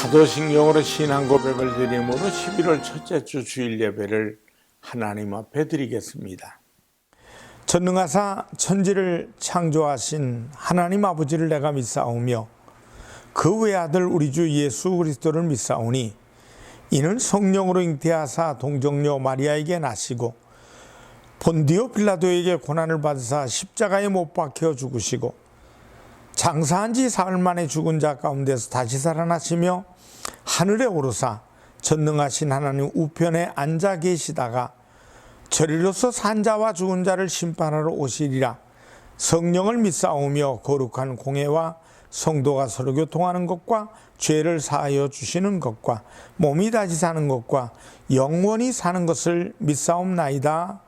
사도신경으로 신앙 고백을 드림으로 11월 첫째 주 주일 예배를 하나님 앞에 드리겠습니다. 전능하사 천지를 창조하신 하나님 아버지를 내가 믿사오며 그 외아들 우리 주 예수 그리스도를 믿사오니 이는 성령으로 잉태하사 동정녀 마리아에게 나시고 본디오 빌라도에게 고난을 받으사 십자가에 못 박혀 죽으시고 장사한 지 사흘 만에 죽은 자 가운데서 다시 살아나시며 하늘에 오르사 전능하신 하나님 우편에 앉아 계시다가 저리로서 산 자와 죽은 자를 심판하러 오시리라. 성령을 믿사오며 거룩한 공회와 성도가 서로 교통하는 것과 죄를 사하여 주시는 것과 몸이 다시 사는 것과 영원히 사는 것을 믿사옵나이다.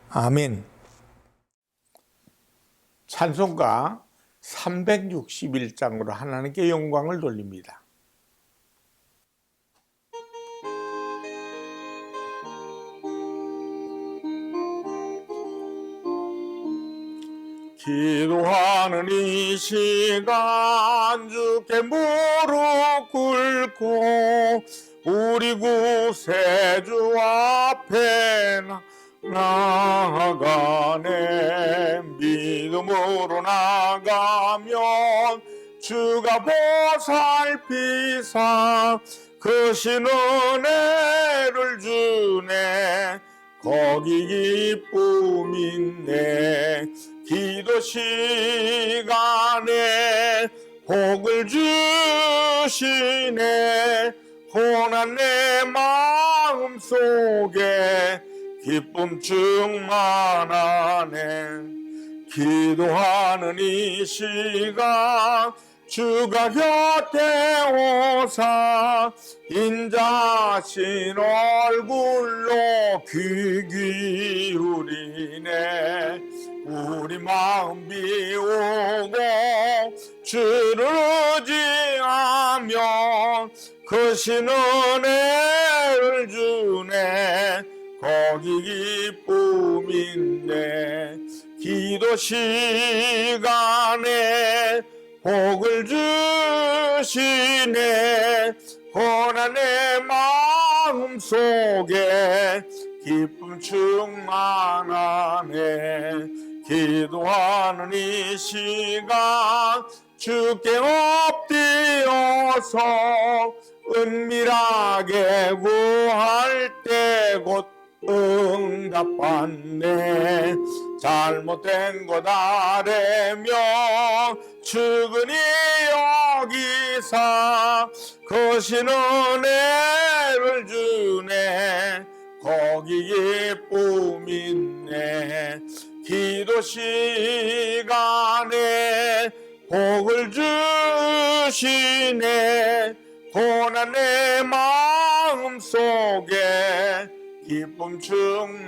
아멘. 찬송가 361장으로 하나님께 영광을 돌립니다. 기도하는 이 시간 주께 무릎 꿇고 우리 구세주 앞에 나아가네. 믿음으로 나가면 주가 보살피사 크신 은혜를 주네. 거기 기쁨 있네. 기도 시간에 복을 주시네. 고난 내 마음 속에 기쁨 충만하네. 기도하는 이 시간 주가 곁에 오사 인자신 얼굴로 귀 기울이네. 우리 마음 비우고 주를 의지하며 크신 은혜를 주네. 거기 기쁨 있네. 기도 시간에 복을 주시네. 고난 내 마음 속에 기쁨 충만하네. 기도하는 이 시간 주께 엎드려서 은밀하게 구할 때 곧 응답받네. 잘못된 것 아뢰며 측은히 여기사 크신 은혜를 주네. 거기 기쁨 있네. 기도 시간에 복을 주시네. 고난 내 마음 속에 기쁨 충만하네.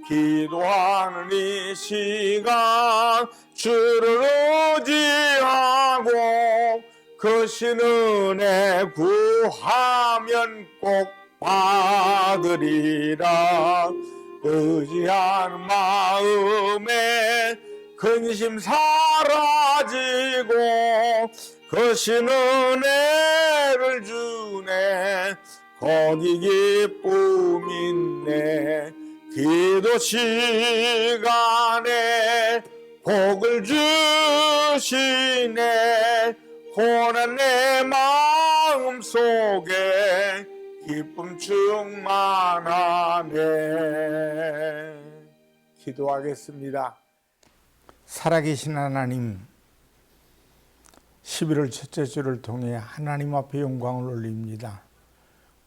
기도하는 이 시간 주를 의지하고 크신 은혜 구하면 꼭 받으리라. 의지하는 마음에 근심 사라지고 크신 은혜를 주네. 거기 기쁨 있네. 기도 시간에 복을 주시네. 고난 내 마음 속에 기쁨 충만하네. 기도하겠습니다. 살아계신 하나님, 11월 첫째 주를 통해 하나님 앞에 영광을 올립니다.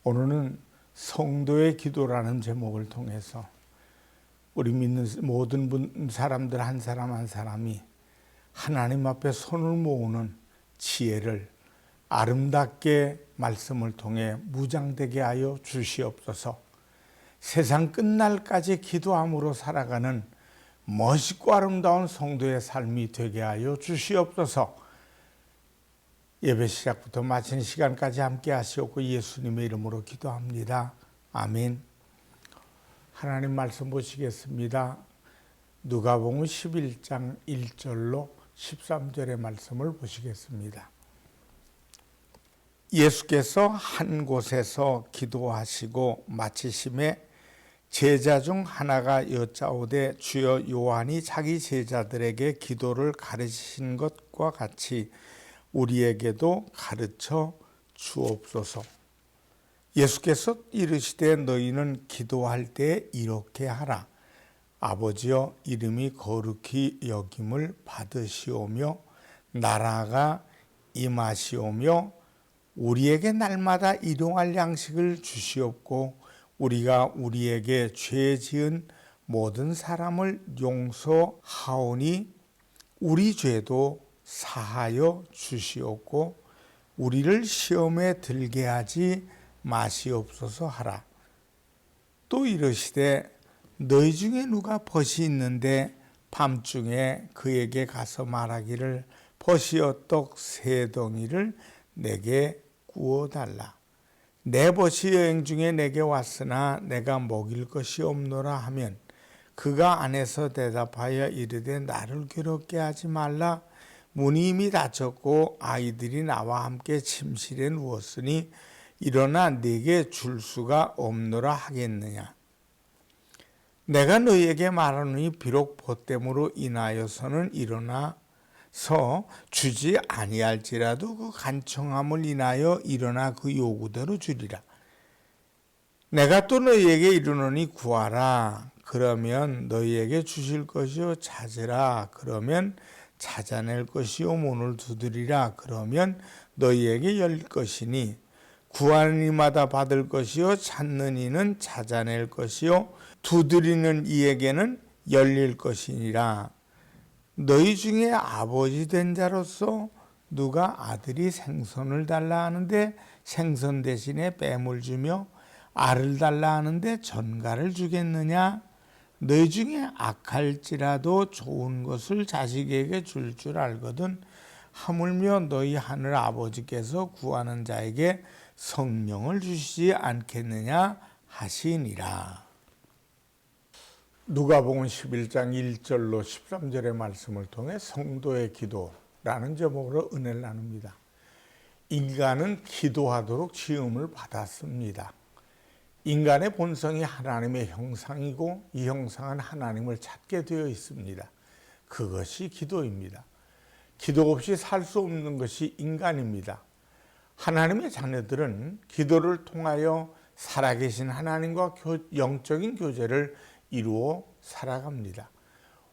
오늘은 성도의 기도라는 제목을 통해서 우리 믿는 모든 사람들 한 사람 한 사람이 하나님 앞에 손을 모으는 지혜를 아름답게 말씀을 통해 무장되게 하여 주시옵소서. 세상 끝날까지 기도함으로 살아가는 멋있고 아름다운 성도의 삶이 되게 하여 주시옵소서. 예배 시작부터 마치는 시간까지 함께 하시옵고 예수님의 이름으로 기도합니다. 아멘. 하나님 말씀 보시겠습니다. 누가복음 11장 1절로 13절의 말씀을 보시겠습니다. 예수께서 한 곳에서 기도하시고 마치심에 제자 중 하나가 여짜오되 주여 요한이 자기 제자들에게 기도를 가르치신 것과 같이 우리에게도 가르쳐 주옵소서. 예수께서 이르시되 너희는 기도할 때 이렇게 하라. 아버지여 이름이 거룩히 여김을 받으시오며 나라가 임하시오며 우리에게 날마다 일용할 양식을 주시옵고 우리가 우리에게 죄 지은 모든 사람을 용서하오니 우리 죄도 사하여 주시옵고 우리를 시험에 들게 하지 마시옵소서 하라. 또 이르시되 너희 중에 누가 벗이 있는데 밤중에 그에게 가서 말하기를 벗이여 떡 3덩이를 내게 구워달라. 내 벗이 여행 중에 내게 왔으나 내가 먹일 것이 없노라 하면 그가 안에서 대답하여 이르되 나를 괴롭게 하지 말라. 문이 이미 닫혔고 아이들이 나와 함께 침실에 누웠으니 일어나 네게 줄 수가 없노라 하겠느냐. 내가 너희에게 말하노니 비록 보됨으로 인하여서는 일어나서 주지 아니할지라도 그 간청함을 인하여 일어나 그 요구대로 주리라. 내가 또 너희에게 이르노니 구하라. 그러면 너희에게 주실 것이요 찾으라. 그러면 찾아낼 것이요 문을 두드리라. 그러면 너희에게 열릴 것이니 구하는 이마다 받을 것이요 찾는 이는 찾아낼 것이요 두드리는 이에게는 열릴 것이니라. 너희 중에 아버지 된 자로서 누가 아들이 생선을 달라 하는데 생선 대신에 뱀을 주며 알을 달라 하는데 전갈을 주겠느냐? 너희 중에 악할지라도 좋은 것을 자식에게 줄 줄 알거든 하물며 너희 하늘 아버지께서 구하는 자에게 성령을 주시지 않겠느냐 하시니라. 누가복음 11장 1절로 13절의 말씀을 통해 성도의 기도라는 제목으로 은혜를 나눕니다. 인간은 기도하도록 지음을 받았습니다. 인간의 본성이 하나님의 형상이고 이 형상은 하나님을 찾게 되어 있습니다. 그것이 기도입니다. 기도 없이 살 수 없는 것이 인간입니다. 하나님의 자녀들은 기도를 통하여 살아계신 하나님과 영적인 교제를 이루어 살아갑니다.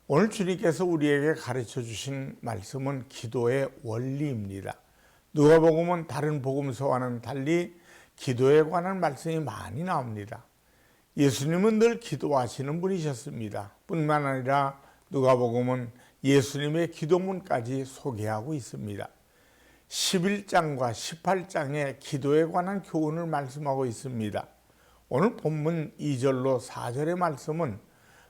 오늘 주님께서 우리에게 가르쳐 주신 말씀은 기도의 원리입니다. 누가복음은 다른 복음서와는 달리 기도에 관한 말씀이 많이 나옵니다. 예수님은 늘 기도하시는 분이셨습니다. 뿐만 아니라 누가복음은 예수님의 기도문까지 소개하고 있습니다. 11장과 18장에 기도에 관한 교훈을 말씀하고 있습니다. 오늘 본문 2절로 4절의 말씀은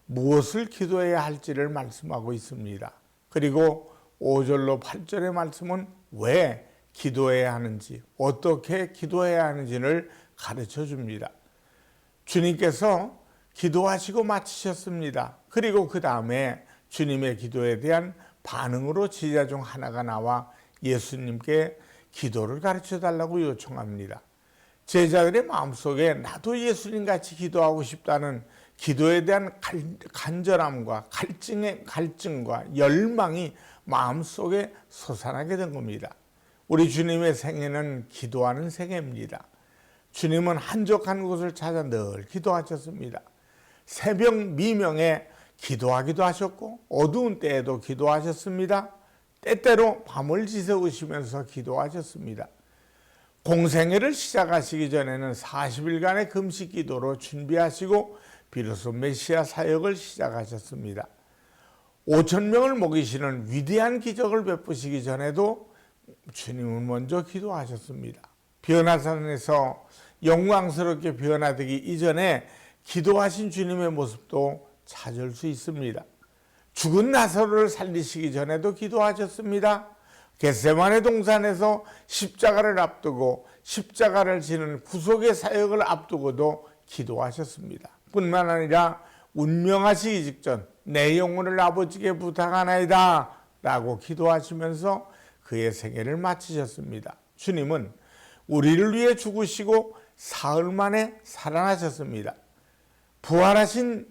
무엇을 기도해야 할지를 말씀하고 있습니다. 그리고 5절로 8절의 말씀은 왜 기도해야 하는지, 어떻게 기도해야 하는지를 가르쳐 줍니다. 주님께서 기도하시고 마치셨습니다. 그리고 그 다음에 주님의 기도에 대한 반응으로 제자 중 하나가 나와 예수님께 기도를 가르쳐 달라고 요청합니다. 제자들의 마음속에 나도 예수님같이 기도하고 싶다는 기도에 대한 간절함과 갈증과 열망이 마음속에 솟아나게 된 겁니다. 우리 주님의 생애는 기도하는 생애입니다. 주님은 한적한 곳을 찾아 늘 기도하셨습니다. 새벽 미명에 기도하기도 하셨고 어두운 때에도 기도하셨습니다. 때때로 밤을 지새우시면서 기도하셨습니다. 공생애를 시작하시기 전에는 40일간의 금식 기도로 준비하시고 비로소 메시아 사역을 시작하셨습니다. 5,000명을 먹이시는 위대한 기적을 베푸시기 전에도 주님은 먼저 기도하셨습니다. 변화산에서 영광스럽게 변화되기 이전에 기도하신 주님의 모습도 찾을 수 있습니다. 죽은 나사로를 살리시기 전에도 기도하셨습니다. 겟세마네 동산에서 십자가를 앞두고 십자가를 지는 구속의 사역을 앞두고도 기도하셨습니다. 뿐만 아니라 운명하시기 직전 내 영혼을 아버지께 부탁하나이다 라고 기도하시면서 그의 생애를 마치셨습니다. 주님은 우리를 위해 죽으시고 사흘 만에 살아나셨습니다. 부활하신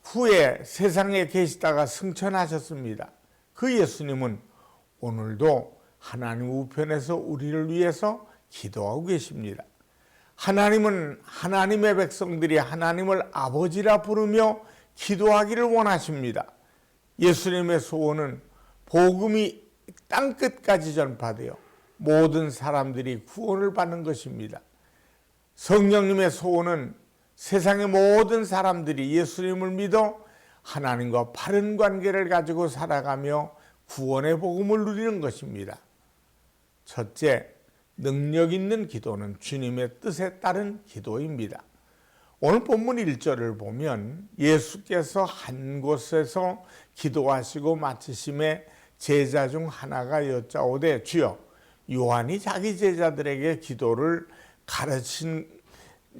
후에 세상에 계시다가 승천하셨습니다. 그 예수님은 오늘도 하나님 우편에서 우리를 위해서 기도하고 계십니다. 하나님은 하나님의 백성들이 하나님을 아버지라 부르며 기도하기를 원하십니다. 예수님의 소원은 복음이 땅끝까지 전파되어 모든 사람들이 구원을 받는 것입니다. 성령님의 소원은 세상의 모든 사람들이 예수님을 믿어 하나님과 바른 관계를 가지고 살아가며 구원의 복음을 누리는 것입니다. 첫째, 능력 있는 기도는 주님의 뜻에 따른 기도입니다. 오늘 본문 1절을 보면 예수께서 한 곳에서 기도하시고 마치심에 제자 중 하나가 여짜오되 주여 요한이 자기 제자들에게 기도를 가르친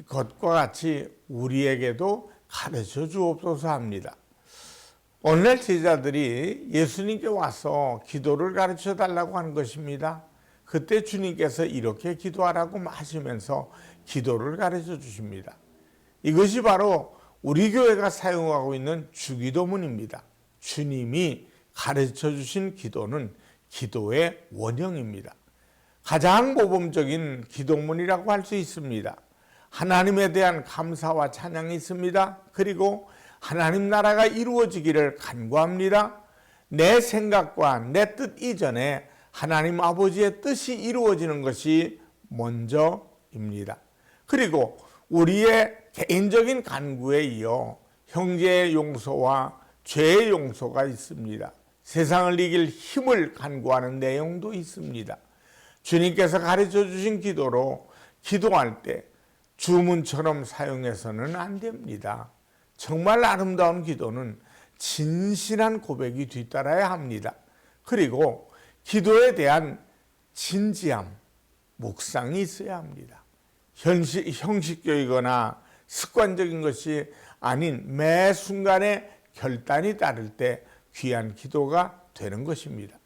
것과 같이 우리에게도 가르쳐 주옵소서 합니다. 오늘날 제자들이 예수님께 와서 기도를 가르쳐 달라고 하는 것입니다. 그때 주님께서 이렇게 기도하라고 하시면서 기도를 가르쳐 주십니다. 이것이 바로 우리 교회가 사용하고 있는 주기도문입니다. 주님이 가르쳐 주신 기도는 기도의 원형입니다. 가장 모범적인 기도문이라고 할 수 있습니다. 하나님에 대한 감사와 찬양이 있습니다. 그리고 하나님 나라가 이루어지기를 간구합니다. 내 생각과 내 뜻 이전에 하나님 아버지의 뜻이 이루어지는 것이 먼저입니다. 그리고 우리의 개인적인 간구에 이어 형제의 용서와 죄의 용서가 있습니다. 세상을 이길 힘을 간구하는 내용도 있습니다. 주님께서 가르쳐 주신 기도로 기도할 때 주문처럼 사용해서는 안 됩니다. 정말 아름다운 기도는 진실한 고백이 뒤따라야 합니다. 그리고 기도에 대한 진지함, 묵상이 있어야 합니다. 형식적이거나 습관적인 것이 아닌 매 순간에 결단이 따를 때 귀한 기도가 되는 것입니다.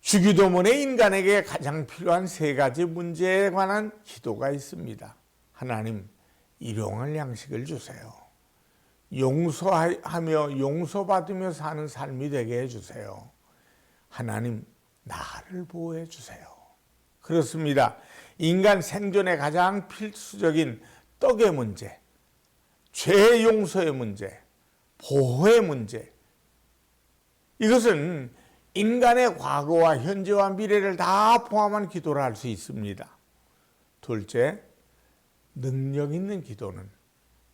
주기도문에 인간에게 가장 필요한 세 가지 문제에 관한 기도가 있습니다. 하나님, 일용할 양식을 주세요. 용서하며 용서받으며 사는 삶이 되게 해주세요. 하나님, 나를 보호해 주세요. 그렇습니다. 인간 생존에 가장 필수적인 떡의 문제, 죄 용서의 문제, 보호의 문제, 이것은 인간의 과거와 현재와 미래를 다 포함한 기도를 할 수 있습니다. 둘째, 능력 있는 기도는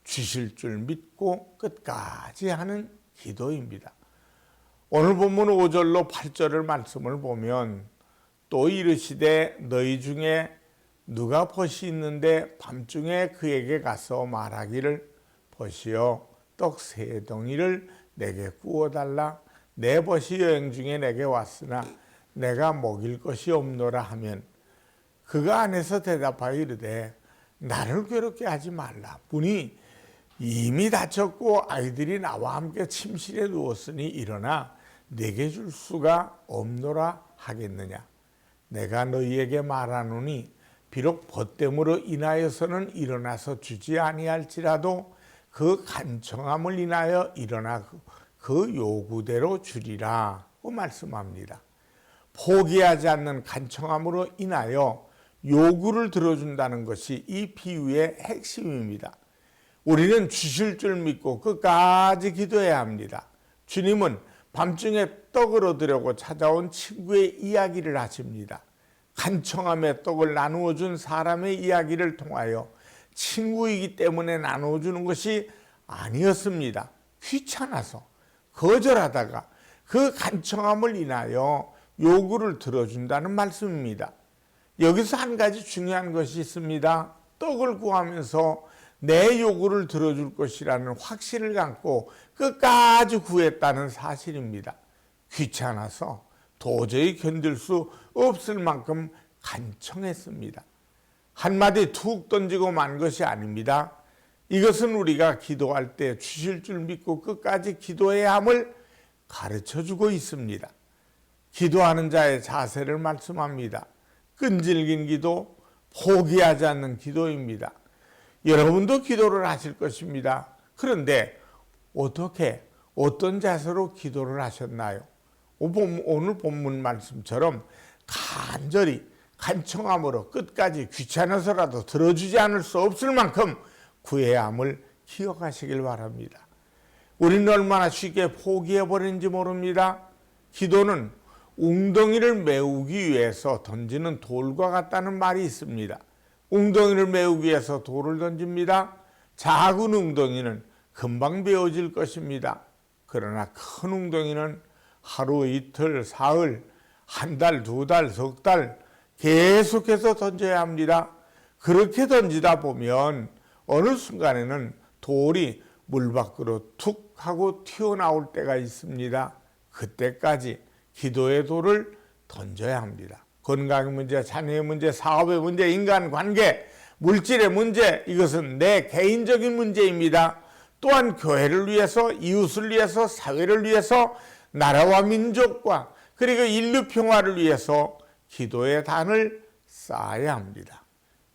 주실 줄 믿고 끝까지 하는 기도입니다. 오늘 본문 5절로 8절을 말씀을 보면 또 이르시되 너희 중에 누가 벗이 있는데 밤중에 그에게 가서 말하기를 벗이여 떡 3덩이를 내게 구워달라. 내 벗이 여행 중에 내게 왔으나 내가 먹일 것이 없노라 하면 그가 안에서 대답하여 이르되 나를 괴롭게 하지 말라. 문이 이미 닫혔고 아이들이 나와 함께 침실에 누웠으니 일어나 내게 줄 수가 없노라 하겠느냐. 내가 너희에게 말하노니 비록 벗됨으로 인하여서는 일어나서 주지 아니할지라도 그 간청함을 인하여 일어나 그 요구대로 주리라고 말씀합니다. 포기하지 않는 간청함으로 인하여 요구를 들어준다는 것이 이 비유의 핵심입니다. 우리는 주실 줄 믿고 끝까지 기도해야 합니다. 주님은 밤중에 떡을 얻으려고 찾아온 친구의 이야기를 하십니다. 간청함에 떡을 나누어 준 사람의 이야기를 통하여 친구이기 때문에 나누어 주는 것이 아니었습니다. 귀찮아서 거절하다가 그 간청함을 인하여 요구를 들어준다는 말씀입니다. 여기서 한 가지 중요한 것이 있습니다. 떡을 구하면서 내 요구를 들어줄 것이라는 확신을 갖고 끝까지 구했다는 사실입니다. 귀찮아서 도저히 견딜 수 없을 만큼 간청했습니다. 한마디 툭 던지고 만 것이 아닙니다. 이것은 우리가 기도할 때 주실 줄 믿고 끝까지 기도해야 함을 가르쳐주고 있습니다. 기도하는 자의 자세를 말씀합니다. 끈질긴 기도, 포기하지 않는 기도입니다. 여러분도 기도를 하실 것입니다. 그런데 어떻게, 어떤 자세로 기도를 하셨나요? 오늘 본문 말씀처럼 간절히 간청함으로 끝까지 귀찮아서라도 들어주지 않을 수 없을 만큼 구해야 함을 기억하시길 바랍니다. 우리는 얼마나 쉽게 포기해버리는지 모릅니다. 기도는 웅덩이를 메우기 위해서 던지는 돌과 같다는 말이 있습니다. 웅덩이를 메우기 위해서 돌을 던집니다. 작은 웅덩이는 금방 메워질 것입니다. 그러나 큰 웅덩이는 하루, 이틀, 사흘, 한 달, 두 달, 석 달 계속해서 던져야 합니다. 그렇게 던지다 보면 어느 순간에는 돌이 물 밖으로 툭 하고 튀어나올 때가 있습니다. 그때까지 기도의 돌을 던져야 합니다. 건강의 문제, 자녀의 문제, 사업의 문제, 인간관계, 물질의 문제, 이것은 내 개인적인 문제입니다. 또한 교회를 위해서, 이웃을 위해서, 사회를 위해서, 나라와 민족과 그리고 인류 평화를 위해서 기도의 단을 쌓아야 합니다.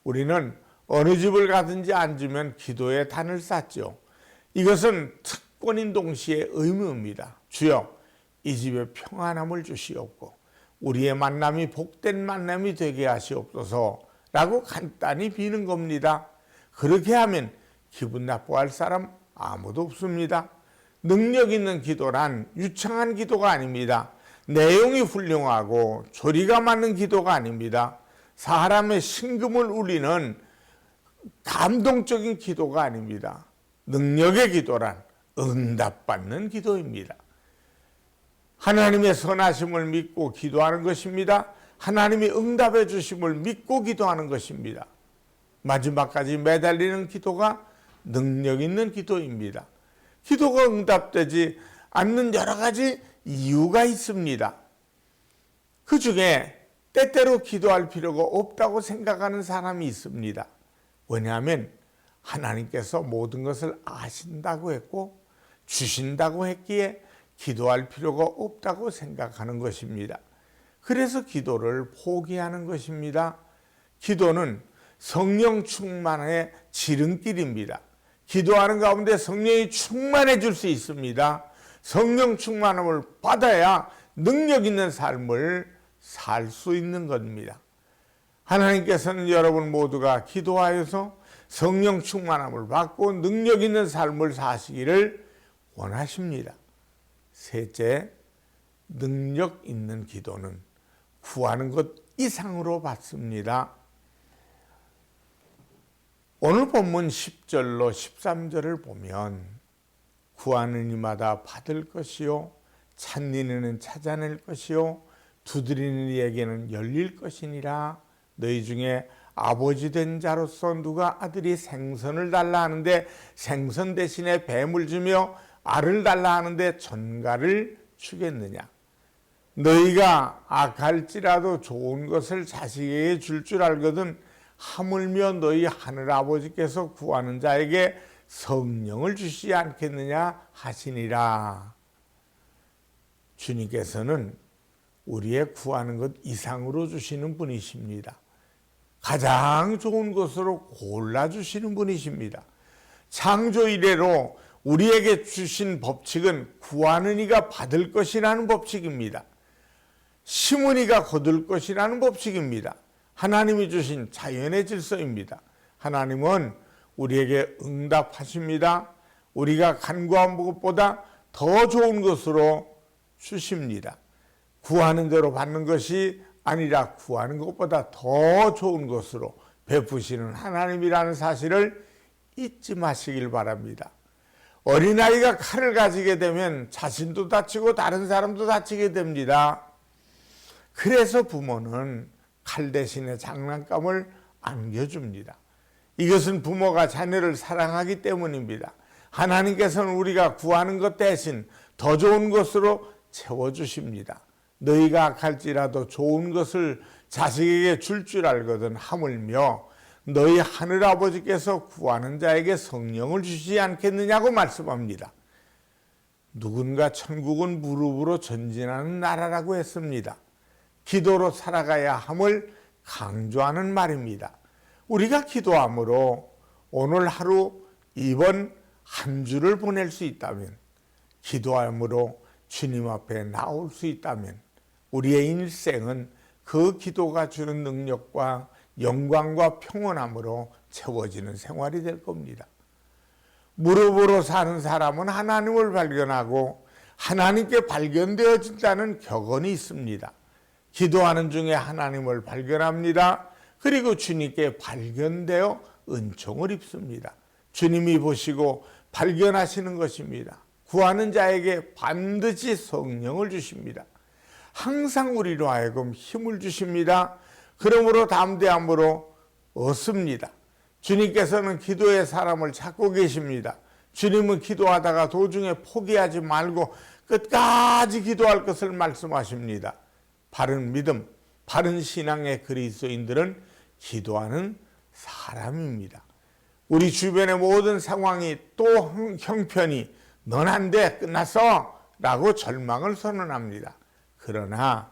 우리는 어느 집을 가든지 앉으면 기도의 단을 쌓죠. 이것은 특권인 동시에 의무입니다. 주여, 이 집에 평안함을 주시옵고 우리의 만남이 복된 만남이 되게 하시옵소서 라고 간단히 비는 겁니다. 그렇게 하면 기분 나빠할 사람 아무도 없습니다. 능력 있는 기도란 유창한 기도가 아닙니다. 내용이 훌륭하고 조리가 맞는 기도가 아닙니다. 사람의 심금을 울리는 감동적인 기도가 아닙니다. 능력의 기도란 응답받는 기도입니다. 하나님의 선하심을 믿고 기도하는 것입니다. 하나님이 응답해 주심을 믿고 기도하는 것입니다. 마지막까지 매달리는 기도가 능력 있는 기도입니다. 기도가 응답되지 않는 여러 가지 이유가 있습니다. 그 중에 때때로 기도할 필요가 없다고 생각하는 사람이 있습니다. 왜냐하면 하나님께서 모든 것을 아신다고 했고 주신다고 했기에 기도할 필요가 없다고 생각하는 것입니다. 그래서 기도를 포기하는 것입니다. 기도는 성령 충만의 지름길입니다. 기도하는 가운데 성령이 충만해 줄 수 있습니다. 성령 충만함을 받아야 능력 있는 삶을 살 수 있는 겁니다. 하나님께서는 여러분 모두가 기도하여서 성령 충만함을 받고 능력 있는 삶을 사시기를 원하십니다. 셋째, 능력 있는 기도는 구하는 것 이상으로 받습니다. 오늘 본문 10절로 13절을 보면 구하는 이마다 받을 것이요 찾는 이는 찾아낼 것이요 두드리는 이에게는 열릴 것이니라. 너희 중에 아버지 된 자로서 누가 아들이 생선을 달라 하는데 생선 대신에 뱀을 주며 알을 달라 하는데 전갈을 주겠느냐. 너희가 악할지라도 좋은 것을 자식에게 줄 줄 알거든 하물며 너희 하늘아버지께서 구하는 자에게 성령을 주시지 않겠느냐 하시니라. 주님께서는 우리의 구하는 것 이상으로 주시는 분이십니다. 가장 좋은 것으로 골라주시는 분이십니다. 창조 이래로 우리에게 주신 법칙은 구하는 이가 받을 것이라는 법칙입니다. 심은 이가 거둘 것이라는 법칙입니다. 하나님이 주신 자연의 질서입니다. 하나님은 우리에게 응답하십니다. 우리가 간구한 것보다 더 좋은 것으로 주십니다. 구하는 대로 받는 것이 아니라 구하는 것보다 더 좋은 것으로 베푸시는 하나님이라는 사실을 잊지 마시길 바랍니다. 어린아이가 칼을 가지게 되면 자신도 다치고 다른 사람도 다치게 됩니다. 그래서 부모는 칼 대신에 장난감을 안겨줍니다. 이것은 부모가 자녀를 사랑하기 때문입니다. 하나님께서는 우리가 구하는 것 대신 더 좋은 것으로 채워주십니다. 너희가 악할지라도 좋은 것을 자식에게 줄 줄 알거든 하물며 너희 하늘아버지께서 구하는 자에게 성령을 주시지 않겠느냐고 말씀합니다. 누군가 천국은 무릎으로 전진하는 나라라고 했습니다. 기도로 살아가야 함을 강조하는 말입니다. 우리가 기도함으로 오늘 하루 이번 한 주를 보낼 수 있다면, 기도함으로 주님 앞에 나올 수 있다면 우리의 인생은 그 기도가 주는 능력과 영광과 평온함으로 채워지는 생활이 될 겁니다. 무릎으로 사는 사람은 하나님을 발견하고 하나님께 발견되어진다는 격언이 있습니다. 기도하는 중에 하나님을 발견합니다. 그리고 주님께 발견되어 은총을 입습니다. 주님이 보시고 발견하시는 것입니다. 구하는 자에게 반드시 성령을 주십니다. 항상 우리로 하여금 힘을 주십니다. 그러므로 담대함으로 얻습니다. 주님께서는 기도의 사람을 찾고 계십니다. 주님은 기도하다가 도중에 포기하지 말고 끝까지 기도할 것을 말씀하십니다. 바른 믿음, 바른 신앙의 그리스도인들은 기도하는 사람입니다. 우리 주변의 모든 상황이 또 형편이 넌 안 돼, 끝났어 라고 절망을 선언합니다. 그러나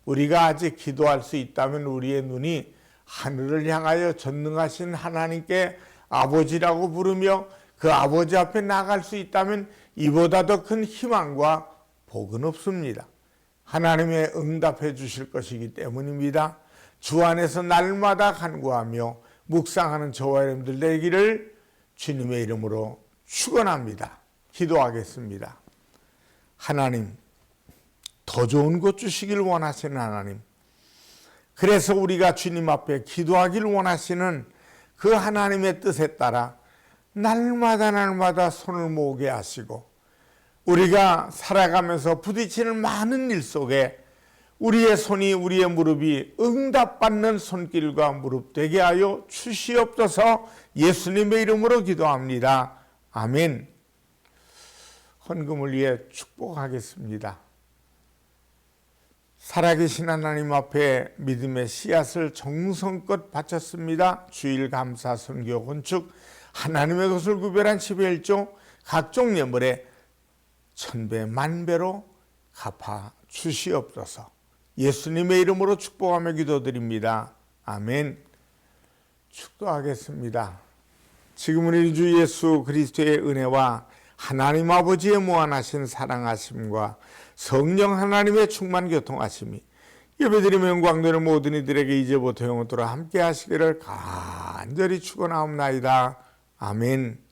우리가 아직 기도할 수 있다면 우리의 눈이 하늘을 향하여 전능하신 하나님께 아버지라고 부르며 그 아버지 앞에 나갈 수 있다면 이보다 더 큰 희망과 복은 없습니다. 하나님의 응답해 주실 것이기 때문입니다. 주 안에서 날마다 간구하며 묵상하는 저와 여러분들 되기를 주님의 이름으로 축원합니다. 기도하겠습니다. 하나님, 더 좋은 것 주시길 원하시는 하나님, 그래서 우리가 주님 앞에 기도하길 원하시는 그 하나님의 뜻에 따라 날마다 손을 모으게 하시고 우리가 살아가면서 부딪히는 많은 일 속에 우리의 손이, 우리의 무릎이 응답받는 손길과 무릎 되게 하여 주시옵소서. 예수님의 이름으로 기도합니다. 아멘. 헌금을 위해 축복하겠습니다. 살아계신 하나님 앞에 믿음의 씨앗을 정성껏 바쳤습니다. 주일 감사 선교 건축 하나님의 것을 구별한 11조 각종 예물에 천배 만배로 갚아 주시옵소서. 예수님의 이름으로 축복하며 기도드립니다. 아멘. 축도하겠습니다. 지금 우리 주 예수 그리스도의 은혜와 하나님 아버지의 무한하신 사랑하심과 성령 하나님의 충만 교통하심이 예배드리며 영광 되는 모든 이들에게 이제부터 영원토록 함께 하시기를 간절히 축원하옵나이다. 아멘.